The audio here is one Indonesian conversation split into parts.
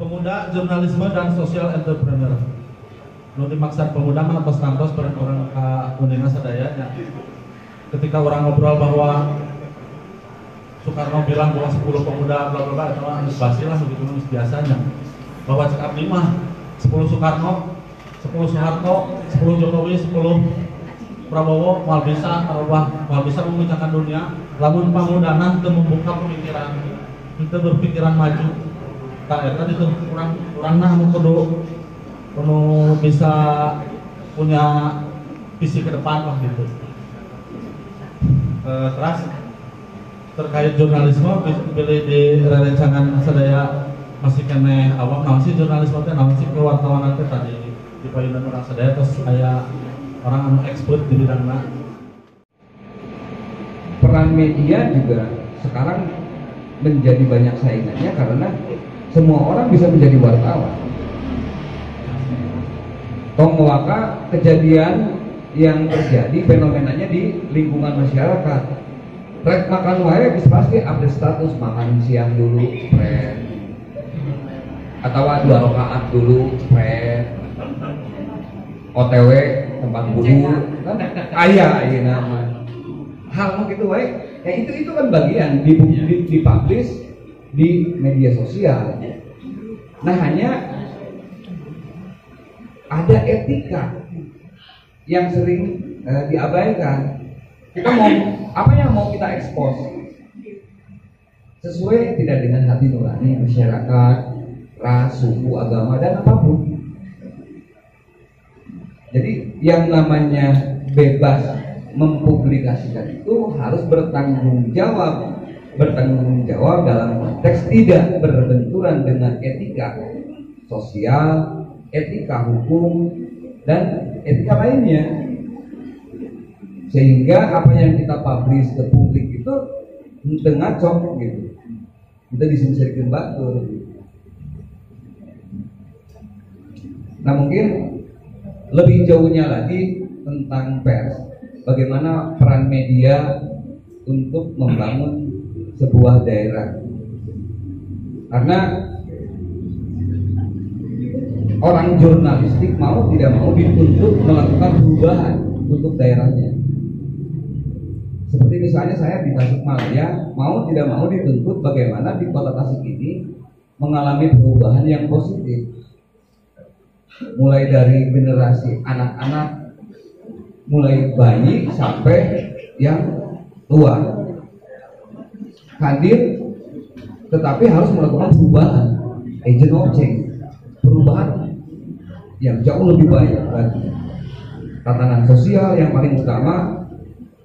Pemuda, jurnalisme, dan sosial entrepreneur. Lalu dimaksud pemuda mah tos-tos orang ke Unina sadaya. Ketika orang ngobrol bahwa Soekarno bilang bahwa 10 pemuda bla bla bla, itu harus basi lah begitu biasanya. Bahwa cek abdi mah 10 Soekarno, 10 Soeharto, 10 Jokowi, 10 Prabowo mal bisa memecahkan dunia. Lamun pamudana teu membuka pemikiran, teu berpikiran maju. Tak eta itu kurang nah kudu bisa punya visi ke depan lah gitu. Terus terkait jurnalisme pilih di rancangan sadaya masih kene awak naon sih jurnalisme teh naon sih kewartawanan teh tadi di payunan orang sadaya terus aya orang anu expert di bidangna. Peran media juga sekarang menjadi banyak saingannya karena semua orang bisa menjadi wartawan. Tongwaka kejadian yang terjadi fenomenanya di lingkungan masyarakat. Rek makan wae bisa pasti update status makan siang dulu spread. Atau 2 rakaat dulu spread. OTW tempat wudu kan aya nama. Hal gitu wae. Ya itu kan bagian dipublish di media sosial. Nah hanya ada etika yang sering diabaikan. Kita mau apa yang mau kita ekspos sesuai tidak dengan hati nurani masyarakat, ras, suku, agama dan apapun. Jadi yang namanya bebas mempublikasikan itu harus bertanggung jawab dalam konteks tidak berbenturan dengan etika sosial, etika hukum, dan etika lainnya. Sehingga apa yang kita publish ke publik itu tengah cok gitu. Kita disingkirkan batur. Nah mungkin lebih jauhnya lagi tentang pers, bagaimana peran media untuk membangun sebuah daerah. Karena orang jurnalistik mau tidak mau dituntut melakukan perubahan untuk daerahnya. Seperti misalnya saya di Tasikmalaya mau tidak mau dituntut bagaimana di kota Tasik ini mengalami perubahan yang positif. Mulai dari generasi anak-anak, mulai bayi sampai yang tua. Hadir tetapi harus melakukan perubahan, agent of change, perubahan yang jauh lebih baik lagi. Tatanan sosial yang paling utama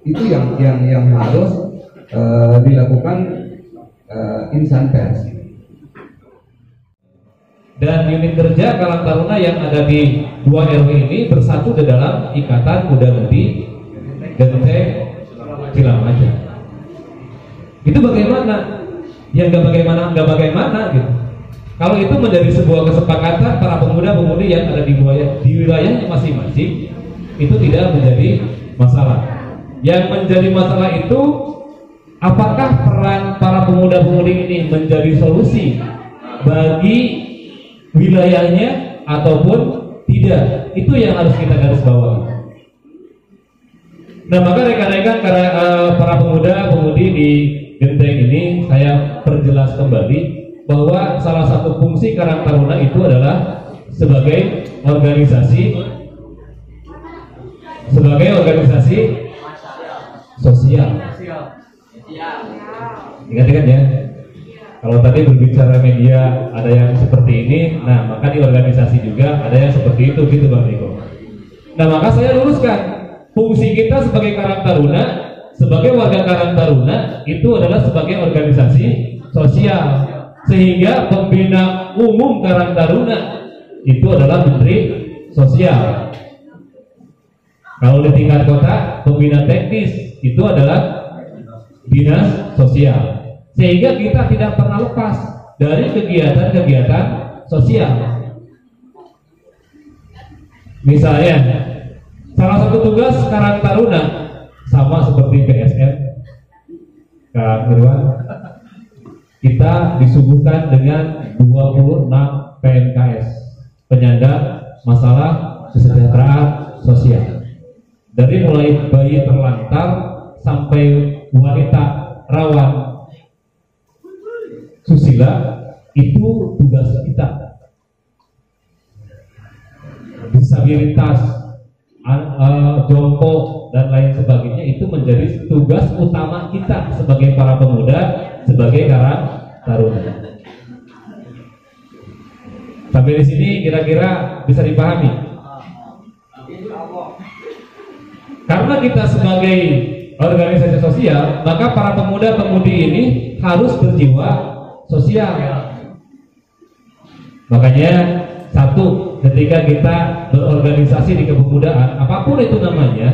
itu yang harus dilakukan insan pers. Dan unit kerja Karang Taruna yang ada di 2 RW ini bersatu di dalam Ikatan Muda Mudi Genteng Cilamaja. Itu bagaimana? Ya nggak bagaimana gitu. Kalau itu menjadi sebuah kesepakatan para pemuda-pemudi yang ada di wilayahnya masing-masing, itu tidak menjadi masalah. Yang menjadi masalah itu apakah peran para pemuda-pemudi ini menjadi solusi bagi wilayahnya ataupun tidak, itu yang harus kita garis bawahi. Nah maka rekan-rekan para pemuda-pemudi di Genteng ini saya perjelas kembali bahwa salah satu fungsi Karang Taruna itu adalah sebagai organisasi sosial. Ingat-ingat ya. Kalau tadi berbicara media ada yang seperti ini, nah maka di organisasi juga ada yang seperti itu gitu Bang Niko. Nah maka saya luruskan fungsi kita sebagai Karang Taruna, sebagai warga Karang Taruna itu adalah sebagai organisasi sosial, sehingga pembina umum Karang Taruna itu adalah Menteri Sosial. Kalau di tingkat kota pembina teknis itu adalah Dinas Sosial. Sehingga kita tidak pernah lepas dari kegiatan-kegiatan sosial. Misalnya, salah satu tugas Karang Taruna sama seperti PSN, Kak Nirwan, kita disuguhkan dengan 26 PMKS, penyandang masalah kesejahteraan sosial. Dari mulai bayi terlantar sampai wanita rawan susila, itu tugas kita. Disabilitas, jompo dan lain sebagainya itu menjadi tugas utama kita sebagai para pemuda, sebagai karang taruna. Sampai di sini kira-kira bisa dipahami. Karena kita sebagai organisasi sosial, maka para pemuda-pemudi ini harus berjiwa sosial. Makanya satu, ketika kita berorganisasi di kepemudaan, apapun itu namanya,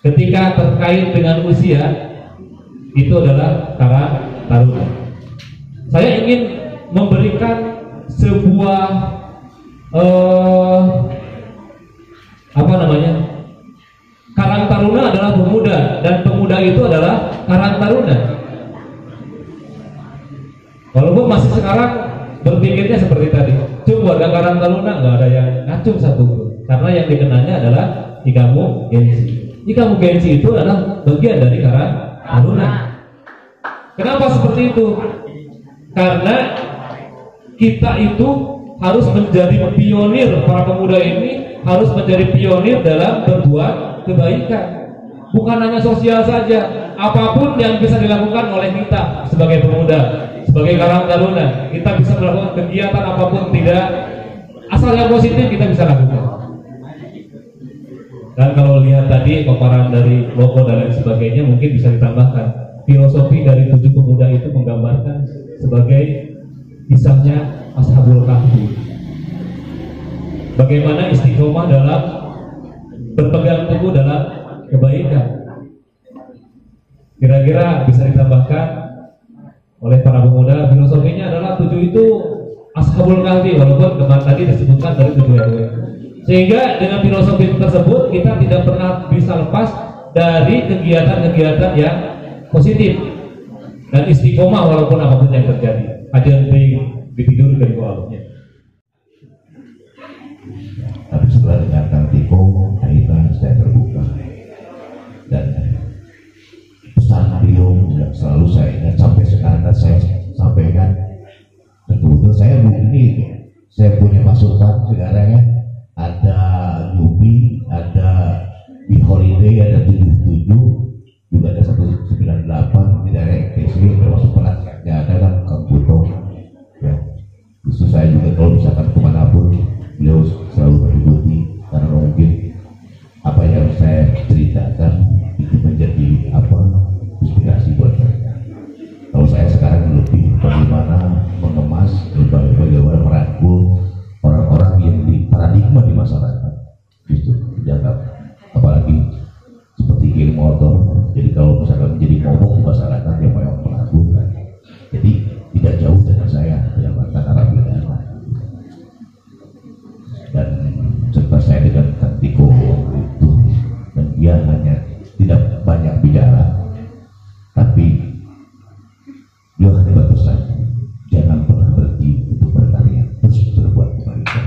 ketika terkait dengan usia, itu adalah karang taruna. Saya ingin memberikan sebuah karang taruna adalah pemuda, dan pemuda itu adalah karang taruna. Walaupun masih sekarang berpikirnya seperti tadi, coba ada karang taruna, nggak ada yang ngacung satu, karena yang dikenalnya adalah ikamu gensi. Ikamu gensi itu adalah bagian dari karang taruna. Kenapa seperti itu? Karena kita itu harus menjadi pionir, para pemuda ini harus menjadi pionir dalam berbuat kebaikan. Bukan hanya sosial saja, apapun yang bisa dilakukan oleh kita sebagai pemuda, sebagai karang taruna, kita bisa melakukan kegiatan apapun, tidak asal yang positif kita bisa lakukan. Dan kalau lihat tadi paparan dari logo dan lain sebagainya, mungkin bisa ditambahkan filosofi dari 7 pemuda itu menggambarkan sebagai kisahnya Ashabul Kahfi. Bagaimana istiqomah dalam berpegang teguh dalam kebaikan. Kira-kira bisa ditambahkan oleh para pemuda, filosofinya adalah 7 itu Ashabul Kahfi, walaupun kemarin tadi disebutkan dari 7 RW. Sehingga dengan filosofi tersebut kita tidak pernah bisa lepas dari kegiatan-kegiatan yang positif dan istiqomah walaupun apapun yang terjadi. Ada ditidur dari bawahnya. Tapi setelah dengan Kang Tiko, akhirnya saya terbuka, dan pesan beliau yang selalu saya ingat sampai sekarang saya sampaikan. Dan kebetulan saya begini, saya punya masukan sekarang ya, ada Yubi, ada di Holiday, ada 77, juga ada 198 di daerah EKC, termasuk penasihatnya ada kan Kang Puto ya. Justru saya juga kalau misalkan kemanapun beliau selalu mengikuti, karena mungkin apa yang saya ceritakan itu menjadi inspirasi buat mereka. Kalau saya sekarang lebih bagaimana mengemas, bagaimana merangkul orang-orang yang di paradigma di masyarakat, justru dianggap apalagi seperti geng motor. Jadi kalau misalkan menjadi ngomong di masyarakat yang memang melakukan, jadi tidak jauh dengan saya yang mantan narapidana. Dan serta saya dengan Kang Tiko itu, dan dia hanya tidak banyak bicara, tapi dia hanya berpesan, jangan pernah berhenti untuk berkarya, terus berbuat kebaikan.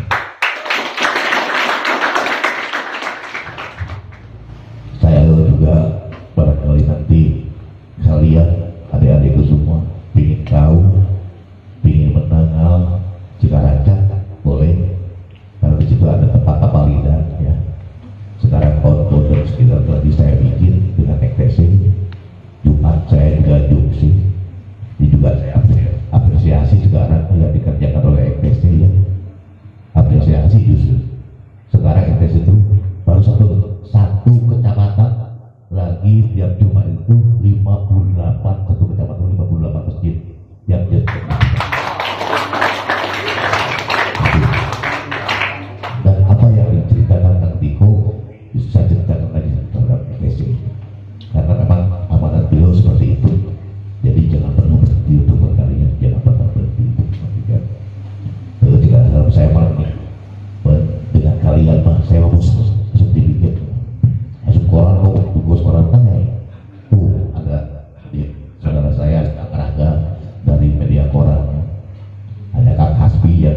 Saya juga barangkali nanti bisa lihat adik-adikku semua ingin tahu, ingin mengenal Cikaraca, boleh. Karena di situ ada tempat tapal lidah ya. Sekarang outbound dan sekitar tadi saya bikin dengan EKTC. Jumat saya juga jungsi. Ini juga saya apresiasi sekarang yang dikerjakan oleh EKTC ya. Apresiasi justru. Sekarang EKTC itu baru satu kecamatan lagi tiap Jumat itu 58, satu kecamatan 58 masjid yang jadi. Dan apa yang diceritakan Kang Tiko bisa saya ceritakan tadi terhadap EKTC, karena memang amanat beliau seperti itu. Jadi jangan pernah berhenti untuk berkarya, jangan pernah berhenti untuk memberikan. Ketika dalam saya malam ini dengan kalian mah saya mau langsung dibikin masuk koran, kok tugas koran tanya ada saudara saya Kang Raga dari media koran, ada Kang Hasbi yang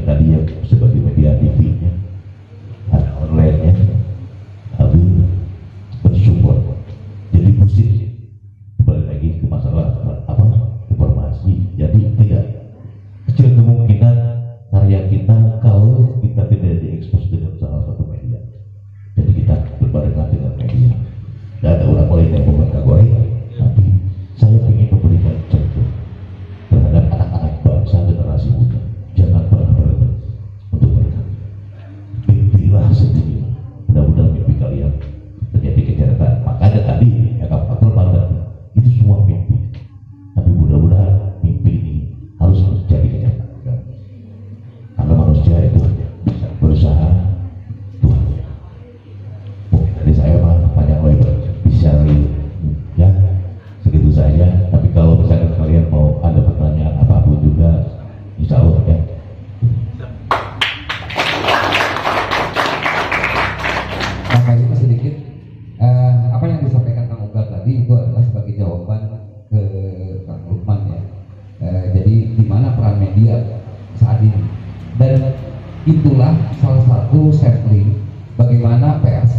bagaimana pers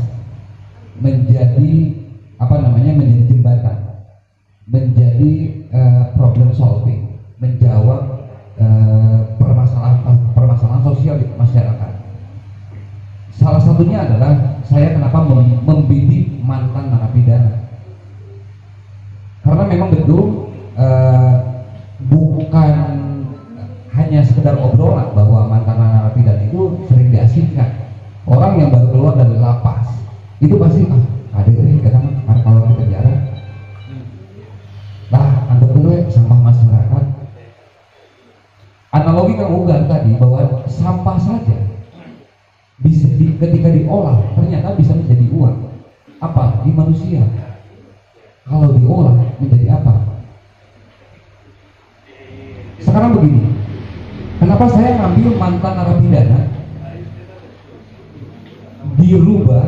menjadi menjadi jembatan, menjadi problem solving, menjawab permasalahan sosial di masyarakat. Salah satunya adalah saya kenapa membidik mantan narapidana, karena memang betul bukan hanya sekedar obrolan bahwa mantan narapidana itu sering diasingkan. Orang yang baru keluar dari lapas itu pasti ada kalau di penjara lah anggap dulu sampah masyarakat. Analogi Kang Ugan tadi bahwa sampah saja ketika diolah ternyata bisa menjadi uang. Apalagi manusia kalau diolah menjadi apa? Sekarang begini, kenapa saya ngambil mantan narapidana dirubah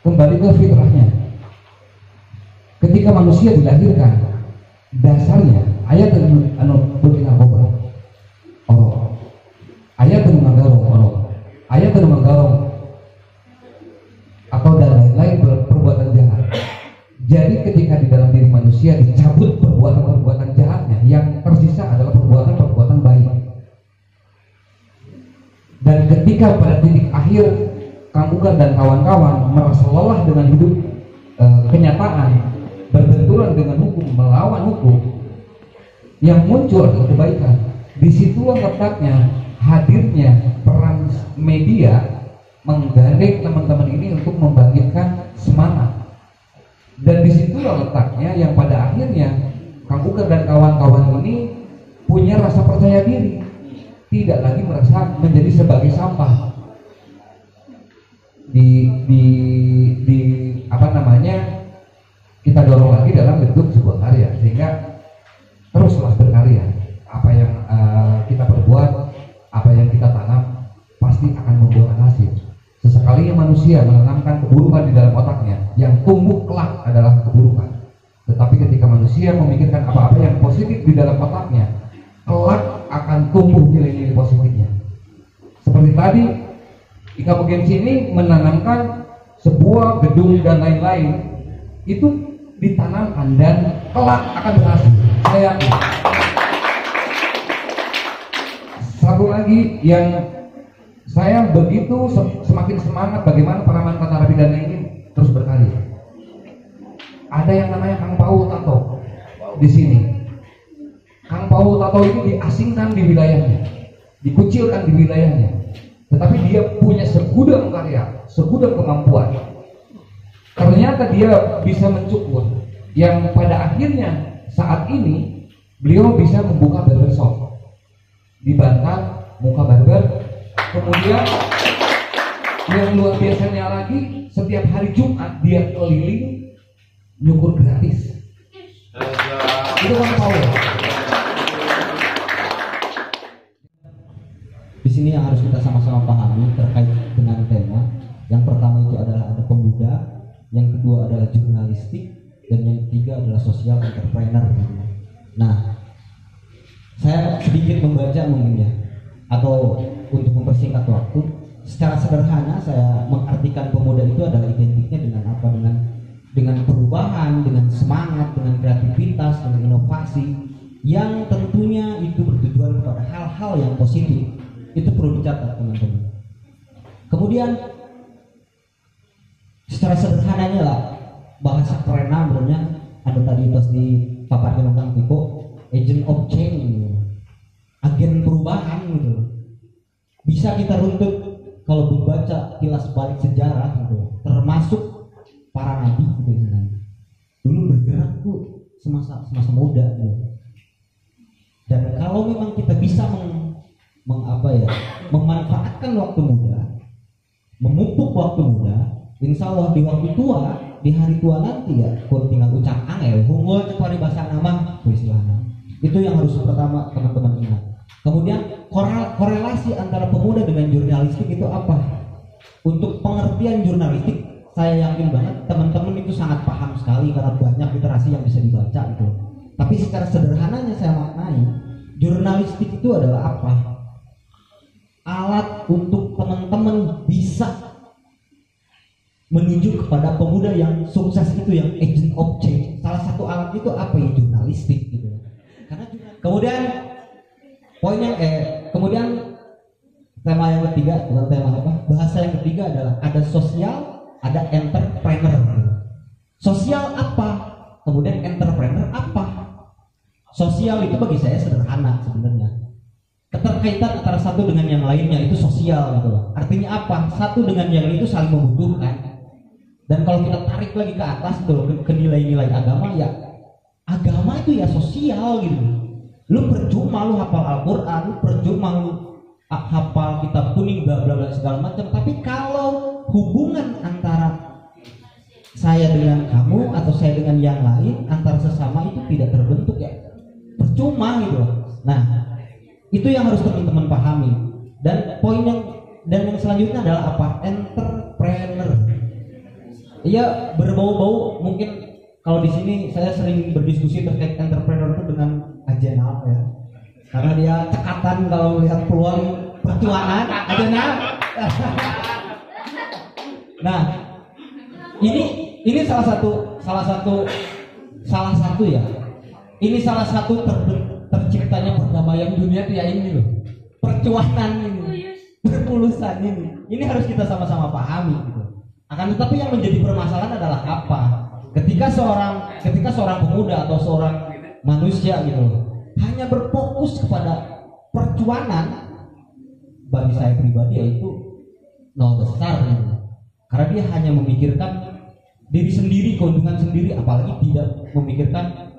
kembali ke fitrahnya. Ketika manusia dilahirkan, dasarnya ayat betina narkoba, ayat menggarong atau dan lain-lain perbuatan jahat. Jadi ketika di dalam diri manusia dicabut perbuatan jahatnya, yang tersisa adalah perbuatan baik. Dan ketika pada titik akhir Kang Ugan dan kawan-kawan merasa lelah dengan hidup kenyataan, berbenturan dengan hukum, melawan hukum, yang muncul adalah kebaikan. Disitulah letaknya hadirnya peran media menggandeng teman-teman ini untuk membangkitkan semangat. Dan disitulah letaknya yang pada akhirnya Kang Ugan dan kawan-kawan ini punya rasa percaya diri, tidak lagi merasa menjadi sebagai sampah kita dorong lagi dalam bentuk sebuah karya, sehingga teruslah berkarya. Apa yang kita perbuat, apa yang kita tanam pasti akan membuahkan hasil. Sesekalinya manusia menanamkan keburukan di dalam otaknya, yang tumbuh kelak adalah keburukan. Tetapi ketika manusia memikirkan apa-apa yang positif di dalam otaknya, kelak akan tumbuh nilai-nilai positifnya. Seperti tadi Ika Bagian sini menanamkan sebuah gedung dan lain-lain, itu ditanamkan dan kelak akan berhasil. Saya yakin. Satu lagi yang saya begitu semakin semangat bagaimana para mantan narapidana ini terus berkarya. Ada yang namanya Kang Paul Tato di sini. Kang Paul Tato ini diasingkan di wilayahnya, dikucilkan di wilayahnya, tetapi dia punya segudang karya, segudang kemampuan. Ternyata dia bisa mencukur, yang pada akhirnya saat ini beliau bisa membuka barbershop di Banten, muka barber. Kemudian yang luar biasanya lagi, setiap hari Jumat dia keliling nyukur gratis. Itu Kang Paul. Di sini yang harus kita sama-sama pahami terkait dengan tema. Yang pertama itu adalah ada pemuda, yang kedua adalah jurnalistik, dan yang ketiga adalah social entrepreneur. Nah, saya sedikit membaca mungkin ya, atau untuk mempersingkat waktu, secara sederhana saya mengartikan pemuda itu adalah identiknya dengan apa? Dengan perubahan, dengan semangat, dengan kreativitas, dengan inovasi, yang tentunya itu bertujuan kepada hal-hal yang positif. Itu perlu dicatat teman-teman. Kemudian secara sederhananya lah, bahasa kerennya sebenarnya ada tadi pas di paparkan tentang Tiko, agent of change, agen perubahan gitu. Bisa kita runtut kalau membaca kilas balik sejarah gitu, termasuk para nabi gitu misalnya. Dulu bergerak tuh semasa muda gitu. Dan kalau memang kita bisa memanfaatkan waktu muda, memupuk waktu muda, insya Allah di waktu tua, di hari tua nanti ya, kalau tinggal ucap angel, hunggul cepari bahasa nama, istilahnya. Itu yang harus pertama teman-teman ingat. Kemudian korelasi antara pemuda dengan jurnalistik itu apa? Untuk pengertian jurnalistik, saya yakin banget teman-teman itu sangat paham sekali karena banyak literasi yang bisa dibaca itu. Tapi secara sederhananya saya maknai, jurnalistik itu adalah apa? Alat untuk teman-teman bisa menuju kepada pemuda yang sukses itu, yang agent of change. Salah satu alat itu apa ya? Jurnalistik gitu. Karena kemudian kemudian tema yang ketiga, bukan tema apa? Bahasa yang ketiga adalah ada sosial, ada entrepreneur. Sosial apa? Kemudian entrepreneur apa? Sosial itu bagi saya sederhana sebenarnya. Keterkaitan antara satu dengan yang lainnya itu sosial gitu loh. Artinya apa? Satu dengan yang lain itu saling membutuhkan. Dan kalau kita tarik lagi ke atas tuh ke nilai-nilai agama, ya agama itu ya sosial gitu. Lu percuma lu hafal Al-Qur'an, lu percuma lu hafal kitab kuning bla bla bla segala macam, tapi kalau hubungan antara saya dengan kamu atau saya dengan yang lain, antara sesama itu tidak terbentuk, ya percuma gitu. Nah, itu yang harus teman-teman pahami. Dan yang selanjutnya adalah apa? Entrepreneur. Iya, berbau-bau mungkin kalau di sini saya sering berdiskusi terkait entrepreneur itu dengan Ajana ya. Karena dia cekatan kalau melihat peluang percuanan Ajana. Nah, ini salah satu ya. Ini salah satu terciptanya perdamaian dunia itu ya ini loh. Percuanan ini, berpulusan ini. Ini harus kita sama-sama pahami gitu. Akan tetapi yang menjadi permasalahan adalah apa? Ketika seorang pemuda atau seorang manusia gitu hanya berfokus kepada percuanan, bagi saya pribadi yaitu nol besar gitu. Karena dia hanya memikirkan diri sendiri, keuntungan sendiri, apalagi tidak memikirkan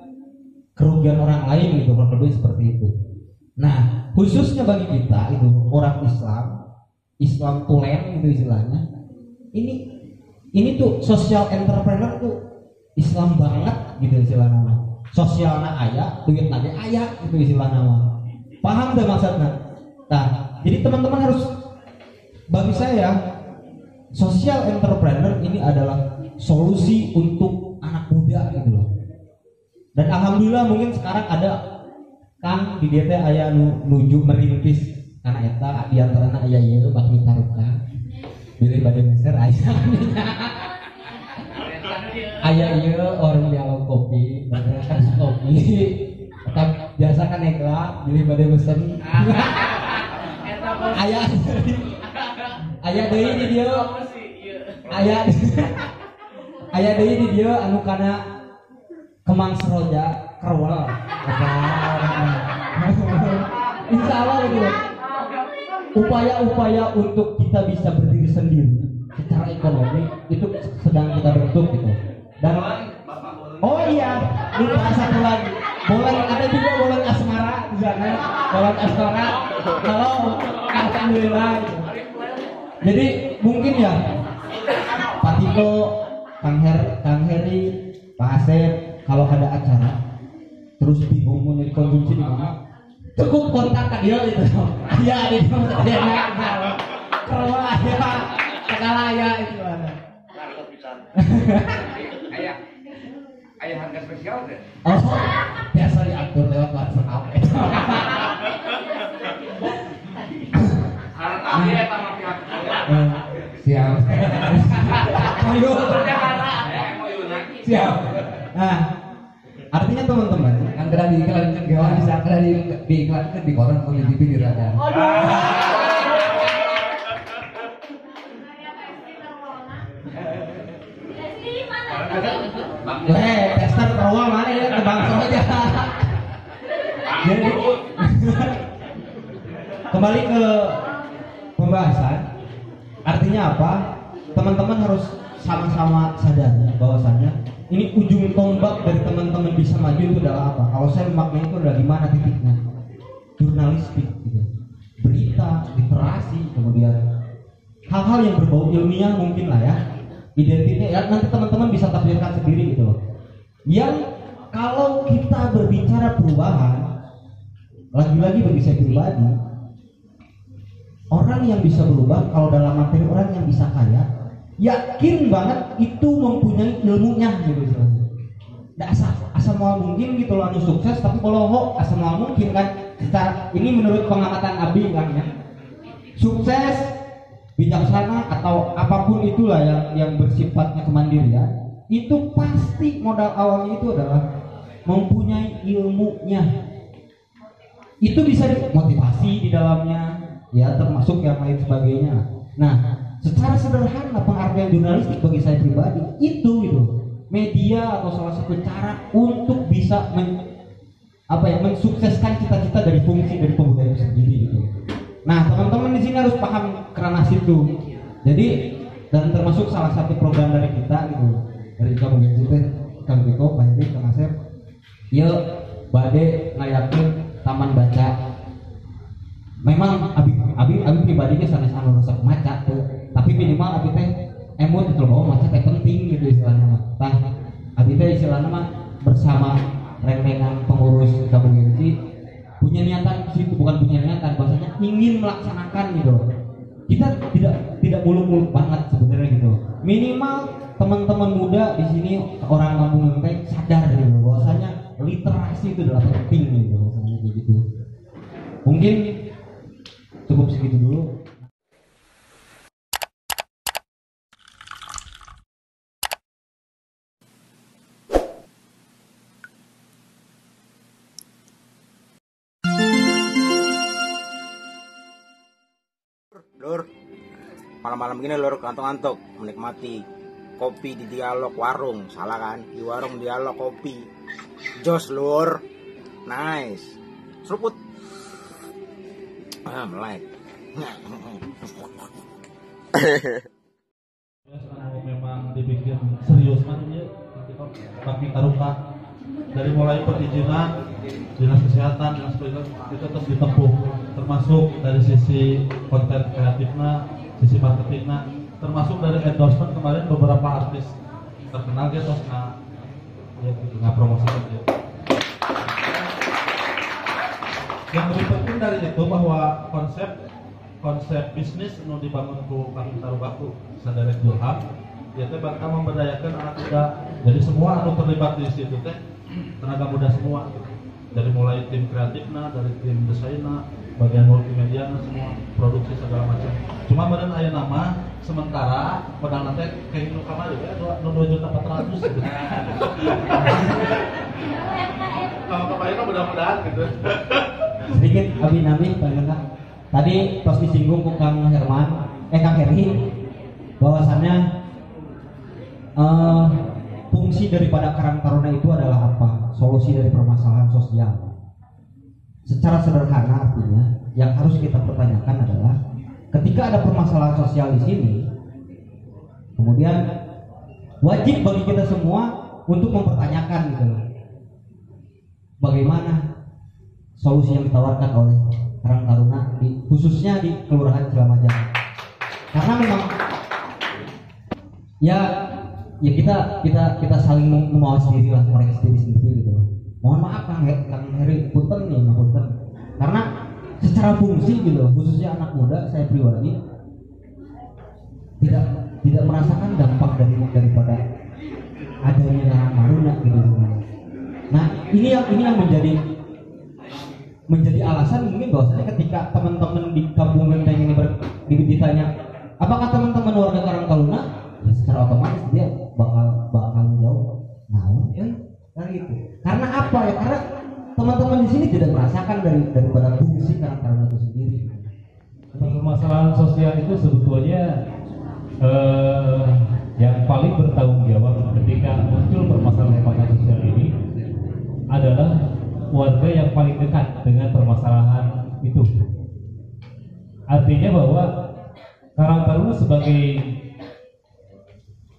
kerugian orang lain gitu, kurang lebih seperti itu. Nah, khususnya bagi kita itu orang Islam tulen gitu istilahnya. Ini tuh social entrepreneur tuh Islam banget gitu istilah nama. Sosialnya aya, duit nage aya gitu istilah nama. Paham tuh maksudnya? Nah, jadi teman-teman harus, bagi saya social entrepreneur ini adalah solusi untuk anak muda gitu loh. Dan alhamdulillah mungkin sekarang ada Kang di DT aya nuju merintis karena eta di antarana aya ieu bak mitaruka. Bilih bade meser aya ieu orang dialog kopi, kasus kopi. Tetap biasa kan ekla bilih bade mesen. Aya deui di dieu. Aya deui di dieu anu kana Kemang Seroja Kerwal. Insyaallah gitu. Upaya-upaya untuk kita bisa berdiri sendiri secara ekonomi itu sedang kita bentuk gitu. Dan oh iya, lupa satu lagi. Ada juga bolan asmara di sana. Bolan asmara. Halo, alhamdulillah. Gitu. Jadi mungkin ya Pak Tiko, Kang Heri, Pak Asep, kalau ada acara terus bingung mau dikonsumsi di mana, cukup kontak ke dia gitu. Iya, di dia naik kalau ada segala ya itu ada. Ayah harga spesial deh. Oh, biasa diatur lewat WhatsApp. Harap ya sama pihak. Siap. Siap. Nah, artinya teman-teman, antara diiklankan di bisa antara diiklankan di koran atau di TV di radar. Tester terowal mana ya ke bangsa aja. Jadi kembali ke pembahasan, artinya apa? Teman-teman harus sama-sama sadar bahwasannya ini ujung tombak dari teman-teman bisa maju itu adalah apa? Kalau saya maknanya itu adalah di mana titiknya? Jurnalistik, gitu. Berita, literasi, kemudian hal-hal yang berbau ilmiah mungkin lah ya. Identitasnya ya nanti teman-teman bisa tafsirkan sendiri gitu loh. Yang kalau kita berbicara perubahan, lagi-lagi bagi saya pribadi, orang yang bisa berubah kalau dalam materi orang yang bisa kaya, yakin banget itu mempunyai ilmunya gitu istilahnya. Nggak asal mau mungkin gitu loh anu sukses, tapi kalau asal mau mungkin kan secara ini menurut pengamatan Abi kan ya. Sukses, bijaksana atau apapun apapun itulah yang bersifatnya kemandirian, itu pasti modal awalnya itu adalah mempunyai ilmunya. Itu bisa dimotivasi di dalamnya, ya termasuk yang lain sebagainya. Nah, secara sederhana pengertian jurnalistik bagi saya pribadi itu media atau salah satu cara untuk bisa mensukseskan cita-cita dari fungsi dari pemuda itu sendiri gitu. Nah, teman-teman di sini harus paham kerana situ. Jadi, dan termasuk salah satu program dari kita gitu, dari Kamu Genjite, Kang Biko, Pak Hedi, Kang Asep, ya bade ngayakeun taman baca. Memang abi pribadinya sanes anu resep maca tuh, tapi minimal abi teh emut gitu bahwa maca teh penting gitu istilahnya mah. Tah abi teh istilahnya mah bersama rengrengan pengurus Kamu Genjite punya niatan situ, bukan punya niatan, bahasanya ingin melaksanakan gitu. Kita tidak muluk-muluk banget sebenarnya gitu. Minimal teman-teman muda di sini orang kampung Genteng sadar gitu bahwasanya literasi itu adalah penting gitu, bahwasanya gitu. Mungkin cukup segitu dulu. Lur, malam-malam gini lur ngantuk-ngantuk menikmati kopi di Dialog Warung, salah kan? Di warung Dialog kopi, jos lur, nice, seruput, melek. Memang dibikin serius kan ya, Bakti Taruka dari mulai perizinan dinas kesehatan, dinas pendidikan itu terus ditempuh, termasuk dari sisi konten kreatifnya, sisi marketingnya, termasuk dari endorsement kemarin beberapa artis terkenal dia terus nggak promosikan dia. Yang lebih penting dari itu bahwa konsep bisnis nu dibangun ku Bakti Taruka ku sadaya Julham, ya teh bakal memberdayakan anak muda. Jadi semua anu terlibat di situ teh tenaga muda semua, dari mulai tim kreatifnya, dari tim desainnya, bagian multimedia, semua produksi segala macam. Cuma badan aya nama sementara pedang nanti kayak nu kamari ya 2.400.000 gitu. Kalau kemarin mudah-mudahan gitu. Sedikit abi paling enggak. Tadi pas disinggung ku Kang Kang Heri bahwasannya fungsi daripada Karang Taruna itu adalah apa? Solusi dari permasalahan sosial. Secara sederhana artinya yang harus kita pertanyakan adalah ketika ada permasalahan sosial di sini, kemudian wajib bagi kita semua untuk mempertanyakan gitu loh. Bagaimana solusi yang ditawarkan oleh Karang Taruna khususnya di Kelurahan Cilamajan. Karena memang ya kita saling memawas diri lah, koreksi diri sendiri gitu. Mohon maaf Kang Heri, punten nih, punten. Karena secara fungsi gitu, khususnya anak muda, saya pribadi tidak merasakan dampak daripada adanya Karang Taruna gitu. Nah ini yang menjadi alasan mungkin bahwasanya ketika teman-teman di kampung Genteng ini ditanya apakah teman-teman warga Karang Taruna, ya secara otomatis dia bakal jawab dari itu. Karena apa ya? Karena teman-teman di sini tidak merasakan daripada fungsi Karang Taruna itu sendiri. Permasalahan sosial itu sebetulnya yang paling bertanggung jawab ketika muncul permasalahan sosial ini adalah warga yang paling dekat dengan permasalahan itu. Artinya bahwa Karang Taruna sebagai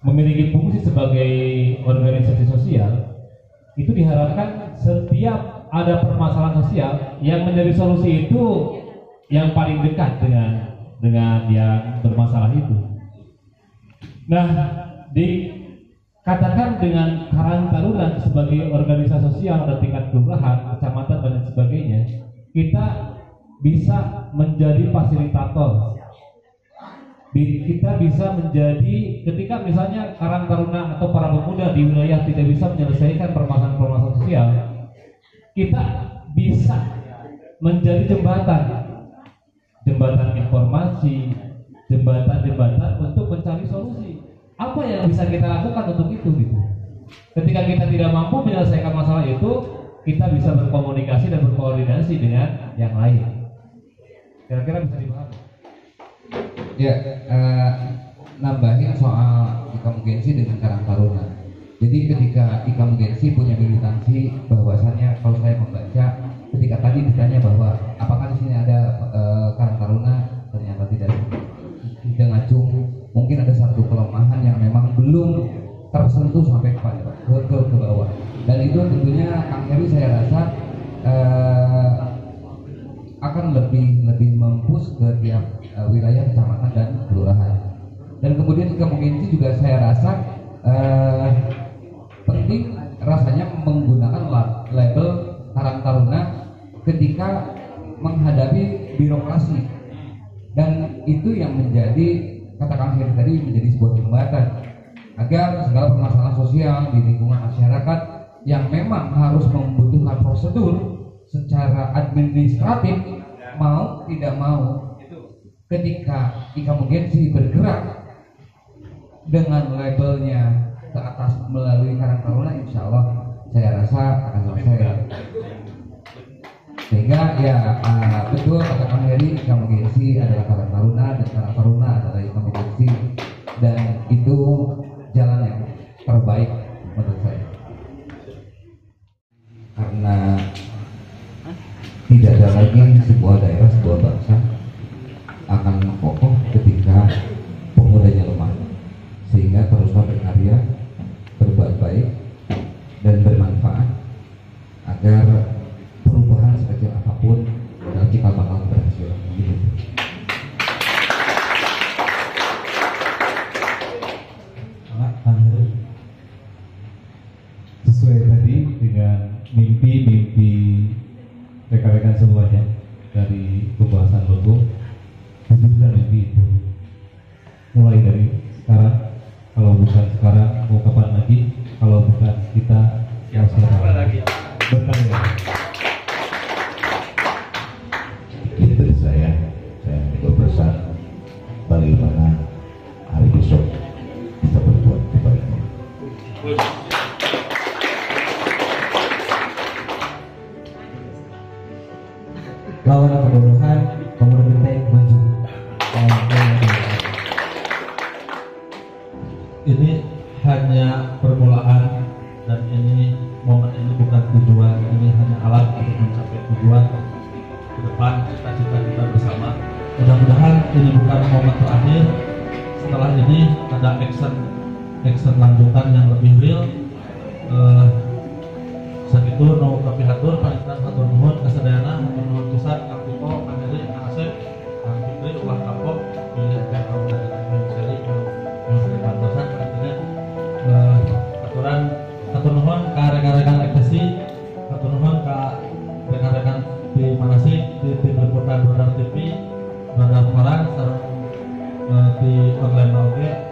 memiliki fungsi sebagai organisasi sosial itu diharapkan setiap ada permasalahan sosial yang menjadi solusi itu yang paling dekat dengan yang bermasalah itu. Nah, dikatakan dengan Karang Taruna sebagai organisasi sosial ada tingkat kelurahan, kecamatan dan sebagainya, kita bisa menjadi fasilitator. Kita bisa menjadi ketika misalnya Karang Taruna atau para pemuda di wilayah tidak bisa menyelesaikan permasalahan sosial, kita bisa menjadi jembatan informasi, jembatan untuk mencari solusi. yang bisa kita lakukan untuk itu gitu. Ketika kita tidak mampu menyelesaikan masalah itu, kita bisa berkomunikasi dan berkoordinasi dengan yang lain. Kira-kira bisa dipahami? Ya, nambahin soal Ika Mugensi dengan Karang Taruna. Jadi ketika Ika Mugensi punya militansi bahwasannya kalau saya membaca, ketika tadi ditanya bahwa apakah di sini ada Karang Taruna, ternyata tidak ngacung. Mungkin ada satu kelemahan yang memang belum tersentuh sampai ke bawah. Dan itu tentunya Kang Heri saya rasa akan lebih mempush ke tiap wilayah, kecamatan dan kelurahan. Dan kemudian Ika Mugensi juga saya rasa penting rasanya menggunakan label Karang Taruna ketika menghadapi birokrasi, dan itu yang menjadi, kata Kang Heri tadi, menjadi sebuah jembatan agar segala permasalahan sosial di lingkungan masyarakat yang memang harus membutuhkan prosedur secara administratif, mau tidak mau, ketika Ika Mugensi bergerak dengan labelnya ke atas melalui Karang Taruna, insya Allah saya rasa akan selesai. Sehingga ya betul kata Kang Heri, Ika Mugensi adalah Karang Taruna dan Karang Taruna adalah Ika Mugensi, dan itu jalan yang terbaik menurut saya. Karena tidak ada lagi sebuah daerah, sebuah bangsa akan kokoh ketika pemudanya lemah, sehingga teruslah berkarya, berbuat baik dan bermanfaat agar perubahan sekecil apapun adalah cikal bakal keberhasilan. Sesuai tadi dengan mimpi rekan-rekan semuanya dari pembahasan logo, wujudkan mimpi itu mulai dari sekarang. Kalau bukan sekarang, mau kapan lagi? Kalau bukan kita, yang sekarang lagi. Benar ya. Jadi dari saya berpesan bagaimana hari besok kita berbuat kebaikan. Lawan kebodohan, kemudian kita maju. Ini hanya permulaan, dan ini momen ini bukan tujuan, ini hanya alat untuk mencapai tujuan ke depan, cita-cita kita bersama. Mudah-mudahan ini bukan momen terakhir. Setelah ini ada action lanjutan yang lebih real. Sakitu nu kapihatur panitia hatur nuhun kasadayana, hatur nuhun pisan Kang Tiko, Kang Heri, Kang Asep, Kang Fikri, ulah kapok, pilih Kang Kamu dan Kang Seri, Kang Seri Pantosan, artinya aturan hatur nuhun ka rekan-rekan ekstasi, hatur nuhun ka rekan-rekan di Manasik, di tim liputan Radar TV, Radar Koran, sareng di online oge.